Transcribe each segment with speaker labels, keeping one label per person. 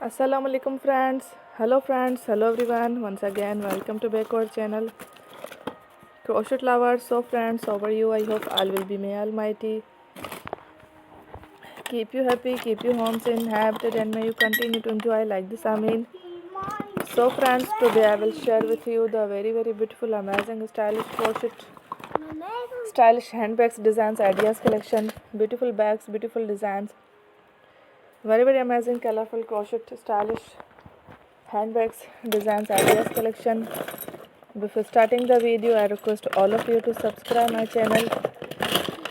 Speaker 1: Assalamu alaikum friends. Friends, hello everyone. Once again, welcome to back our channel. Crochet lovers, so friends, how are you? I hope all will be may Almighty keep you happy, keep you homes in happy, and may you continue to enjoy like this. Amin. So friends, today I will share with you the very beautiful, amazing, stylish handbags designs ideas collection. Beautiful bags, beautiful designs. Very amazing, colorful crochet stylish handbags designs ideas collection. Before starting the video, I request all of you to subscribe my channel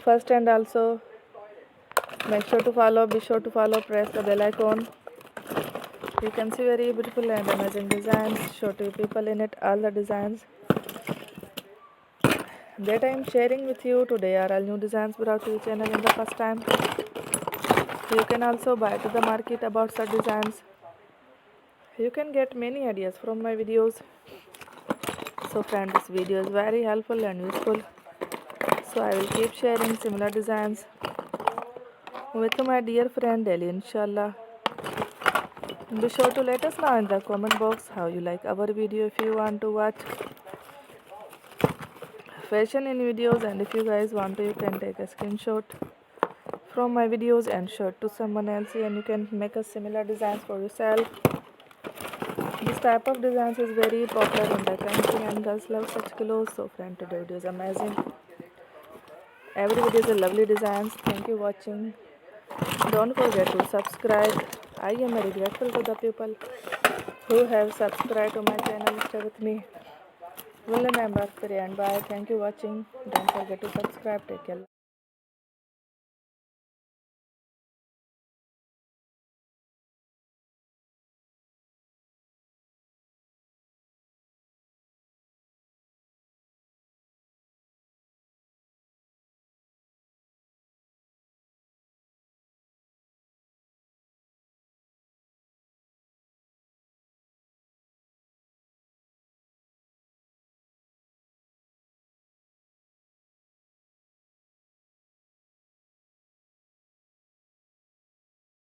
Speaker 1: first, and also be sure to follow, press the bell icon. You can see very beautiful and amazing designs. Show to people in it all the designs that I am sharing with you today are all new designs brought to the channel in the first time. You can also buy to the market about such designs. You can get many ideas from my videos. So friend, this video is very helpful and useful. So I will keep sharing similar designs with my dear friend daily, inshallah. Be sure to let us know in the comment box how you like our video, if you want to watch fashion in videos, and if you guys want to, you can take a screenshot from my videos and show it to someone else, and you can make a similar designs for yourself. This type of designs is very popular in the country and girls love such clothes. So friend, today video is amazing. Every video is a lovely designs. Thank you watching. Don't forget to subscribe. I am very grateful to the people who have subscribed to my channel. Stay with me. Will remember, pray and bye. Thank you watching. Don't forget to subscribe. Take care.